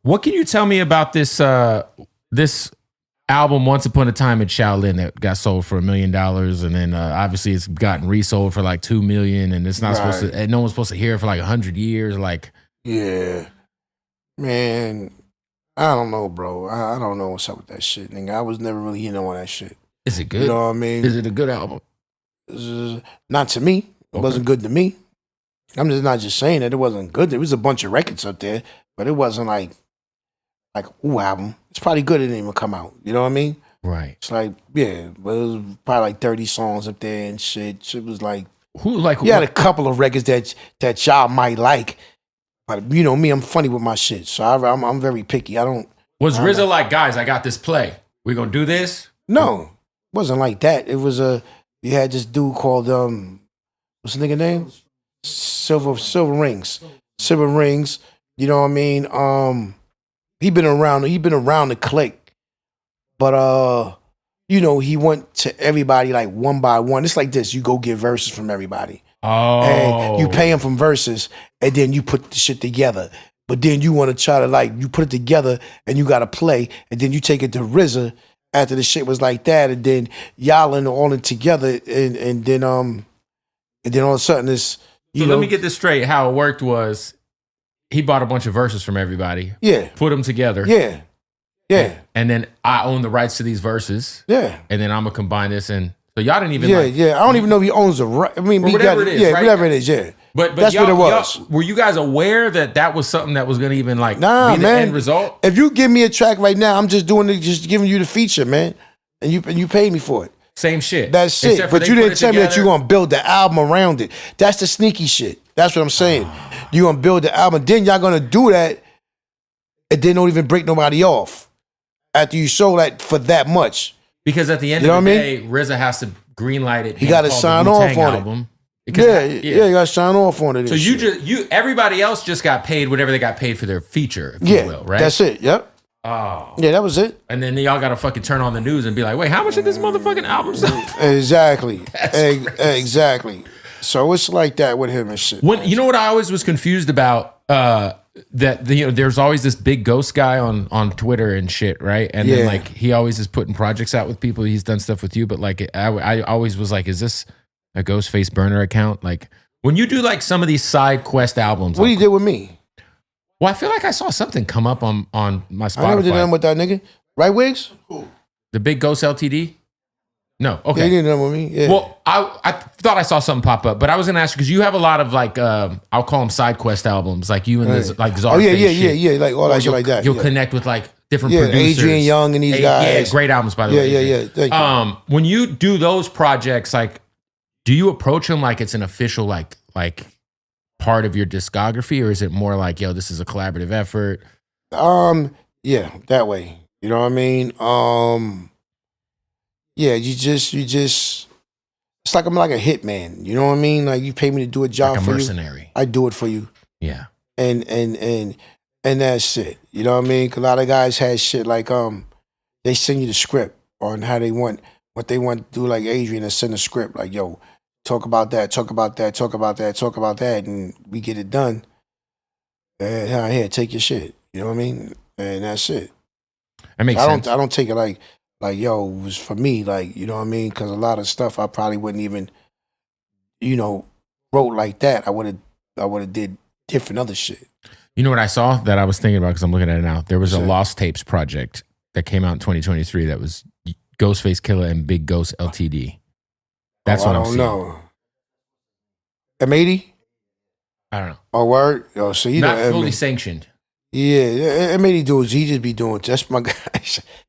What can you tell me about this album Once Upon a Time in Shaolin that got sold for $1 million, and then obviously it's gotten resold for like 2 million, and it's not supposed to, and no one's supposed to hear it for like 100 years. Like, yeah, man, I don't know, bro. I don't know what's up with that shit, nigga. I was never really in on that shit. is it good? You know what I mean? Is it a good album? Not to me. It wasn't good to me. I'm just not just saying that it wasn't good. There was a bunch of records up there, but it wasn't like ooh album. It's probably good it didn't even come out. You know what I mean? Right. It's like, yeah, but it was probably like 30 songs up there and shit. Shit was like, who you had a couple of records that y'all might like, but you know me, I'm funny with my shit, so I'm very picky. Was RZA like, guys, I got this play. We gonna do this? No, it wasn't like that. It was you had this dude called what's the nigga name? Silver Rings. Silver Rings. You know what I mean? He been around the clique, but you know, he went to everybody like one by one. It's like this: you go get verses from everybody. Oh, and you pay them from verses, and then you put the shit together. But then you want to try to like you put it together, and you got to play, and then you take it to RZA after the shit was like that, and then y'all in all in together, and then all of a sudden it's so let me get this straight. How it worked was he bought a bunch of verses from everybody. Yeah, put them together. Yeah, yeah, and then I own the rights to these verses. Yeah, and then I'm gonna combine this and. So y'all didn't even yeah. I don't even know if he owns the right. I mean, whatever it is, right? Whatever it is, yeah. But that's what it was. Were you guys aware that was something that was going to even like be the end result? If you give me a track right now, I'm just doing it, just giving you the feature, man, and you paid me for it. Same shit. That's it. But you didn't tell me that you're gonna build the album around it. That's the sneaky shit. That's what I'm saying. You're gonna build the album, then y'all gonna do that, and then don't even break nobody off after you show that for that much. Because at the end of the day, RZA has to greenlight it. He got to sign off on it. Because, yeah, you got to sign off on it. So everybody else just got paid whatever they got paid for their feature, if you will, right? That's it. Yep. Oh. Yeah, that was it. And then y'all got to fucking turn on the news and be like, wait, how much did this motherfucking album sell? Exactly. Exactly. So it's like that with him and shit. You know what I always was confused about? There's always this big ghost guy on Twitter and shit, right? And then like he always is putting projects out with people. He's done stuff with you, but like I always was like, is this a Ghostface burner account? Like when you do like some of these side quest albums, what he did with me? Well, I feel like I saw something come up on my Spotify. I never did nothing with that nigga. Right, Wigs? The big Ghost LTD. No, okay. Yeah, he did nothing with me. Yeah. Well, I thought I saw something pop up, but I was gonna ask you because you have a lot of like I'll call them side quest albums, like you and this like Czar. Oh yeah, like all that shit like that. You'll connect with like different producers. Adrian Young and these guys. Yeah, great albums by the way. Yeah. When you do those projects, like, do you approach them like it's an official like part of your discography, or is it more like, yo, this is a collaborative effort? Yeah, that way. You know what I mean? Yeah, you just it's like I'm like a hitman. You know what I mean? Like you pay me to do a job like a for mercenary. You. I do it for you. Yeah. And that's it. You know what I mean? 'Cause a lot of guys had shit like they send you the script on how they want what they want to do, like Adrian, and send a script like, yo, talk about that, and we get it done. And here, take your shit. You know what I mean? And that's it. That makes sense. I don't take it like, yo, it was for me, like, you know what I mean? Because a lot of stuff I probably wouldn't even, wrote like that. I would have did different other shit. You know what I saw that I was thinking about because I'm looking at it now? There was a Lost Tapes project that came out in 2023 that was Ghostface, Killah, and Big Ghost LTD. That's what I'm seeing. I don't know. M80? I don't know. Oh, word? Yo, so you not know, fully sanctioned. Yeah, M80 dudes, he just be doing, that's my guy.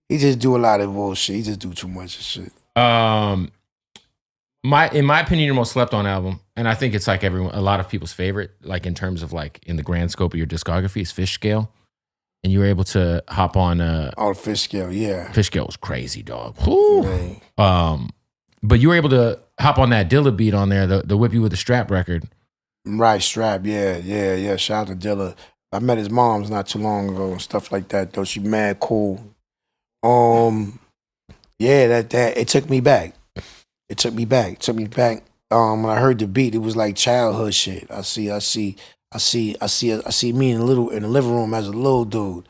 He just do a lot of bullshit. He just do too much of shit. In my opinion, your most slept on album, and I think it's like a lot of people's favorite, like in terms of like in the grand scope of your discography, is Fish Scale. And you were able to hop on Fish Scale, yeah. Fish Scale was crazy, dog. But you were able to hop on that Dilla beat on there, the Whip You With the Strap record. Right, Strap, yeah. Shout out to Dilla. I met his moms not too long ago and stuff like that, though. She mad cool. Yeah, that it took me back. It took me back. When I heard the beat, it was like childhood shit. I see me in the living room as a little dude.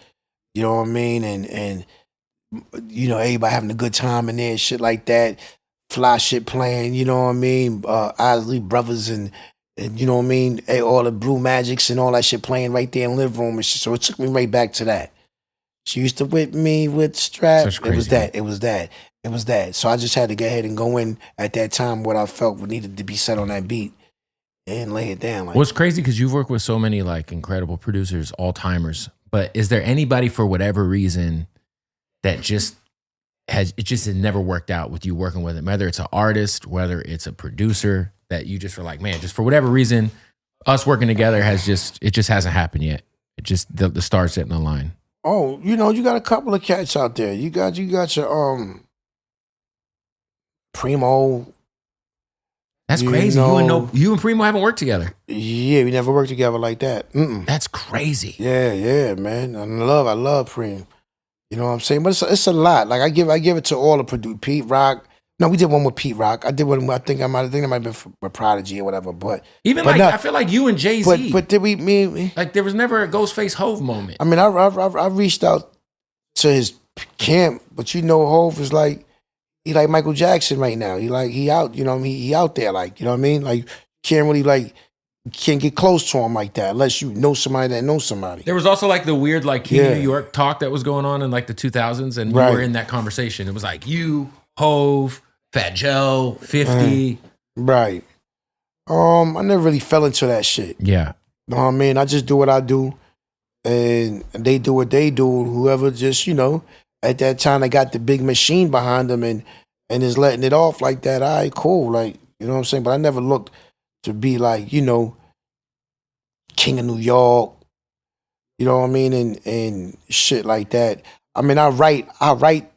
You know what I mean? And you know, everybody having a good time in there, shit like that. Fly shit playing, you know what I mean? Isley Brothers and you know what I mean? All the Blue Magics and all that shit playing right there in the living room and shit. So it took me right back to that. She used to whip me with strap. It was that. It was that. It was that. So I just had to go ahead and go in at that time what I felt needed to be said on that beat and lay it down. Like, well, it's crazy because you've worked with so many like incredible producers, all timers. But is there anybody for whatever reason that just has never worked out with you working with it? Whether it's an artist, whether it's a producer, that you just were like, man, just for whatever reason, us working together just hasn't happened yet. It just the stars didn't align. Oh, you know, you got a couple of cats out there. You got your Primo. That's crazy. You and Primo haven't worked together. Yeah, we never worked together like that. That's crazy. Yeah, man. I love Primo. You know what I'm saying? But it's a lot. Like I give it to all the producers. Pete Rock. No, we did one with Pete Rock. I did one. I think that might have been for Prodigy or whatever. But I feel like you and Jay-Z. But did we like there was never a Ghostface Hove moment. I mean, I reached out to his camp, but you know, Hove is like he like Michael Jackson right now. He out. You know what I mean? He out there. Like, you know what I mean? Like can't really like. Can't get close to him like that unless you know somebody that knows somebody. There was also like the weird like King of New York talk that was going on in like the 2000s, and we were in that conversation. It was like you, Hove, Fat Joe, 50. Right. I never really fell into that shit. Yeah. You know what I mean? I just do what I do, and they do what they do. Whoever just, you know, at that time they got the big machine behind them and is letting it off like that. All right, cool. Like, you know what I'm saying? But I never looked to be like, you know, King of New York, you know what I mean, and shit like that. I mean, I write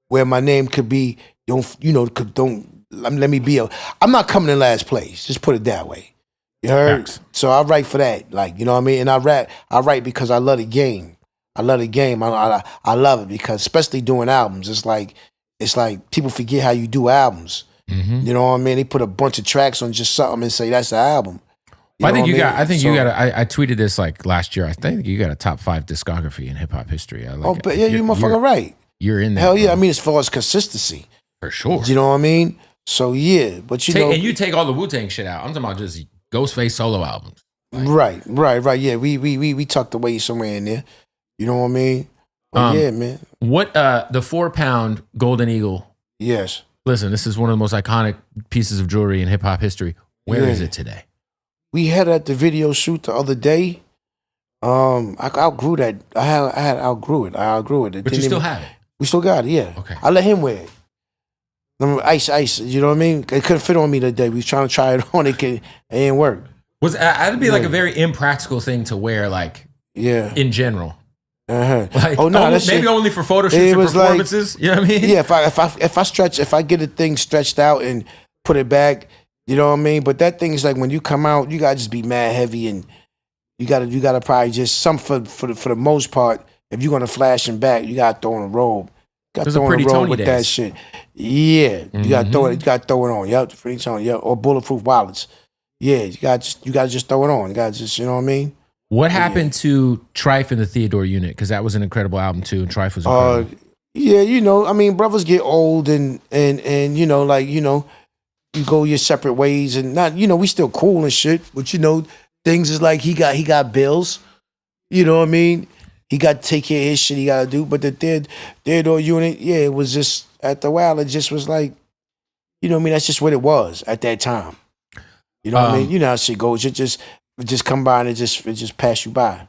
where my name could be. Let me be I'm not coming in last place. Just put it that way. You heard? Thanks. So I write for that, like, you know what I mean. And I write because I love the game. I love the game. I love it because, especially doing albums, it's like people forget how you do albums. Mm-hmm. You know what I mean? They put a bunch of tracks on just something and say that's the album. I tweeted this like last year. I think you got a top 5 discography in hip hop history. But yeah, you motherfucker right. You're in there. Hell yeah. Bro. I mean, as far as consistency. For sure. You know what I mean? So yeah, but you know. And you take all the Wu-Tang shit out. I'm talking about just Ghostface solo albums. Like, right. Yeah, we tucked away somewhere in there. You know what I mean? But yeah, man. What, the 4-pound Golden Eagle? Yes. Listen, this is one of the most iconic pieces of jewelry in hip hop history. Where is it today? We had at the video shoot the other day. I outgrew that. I outgrew it. But you still have it? We still got it, yeah. Okay. I let him wear it. Ice, you know what I mean? It couldn't fit on me that day. We was trying to try it on, it didn't work. That'd be like a very impractical thing to wear, like, in general. Uh-huh. Like, maybe only for photo shoots and performances. Like, you know what I mean? Yeah, if I get a thing stretched out and put it back, you know what I mean? But that thing is like when you come out, you gotta just be mad heavy, and you gotta probably just for the most part. If you're gonna flash him back, you gotta throw in a robe. You gotta throw in a robe with that shit. Yeah, you gotta throw it. You gotta throw it on. Yep, Pretty Tony. Yeah, or bulletproof wallets. Yeah, you gotta just throw it on. You gotta just, you know what I mean? What happened to Trife and the Theodore Unit? Because that was an incredible album too, and Trife was incredible. Yeah, you know, I mean, brothers get old and you know, like, you know, you go your separate ways, and not, you know, we still cool and shit, but you know, things is like he got bills, you know what I mean? He got to take care of his shit he got to do. But the Theodore Unit, yeah, it was just, at the while, it just was like, you know what I mean? That's just what it was at that time. You know what I mean? You know how shit goes. It just come by and it just pass you by.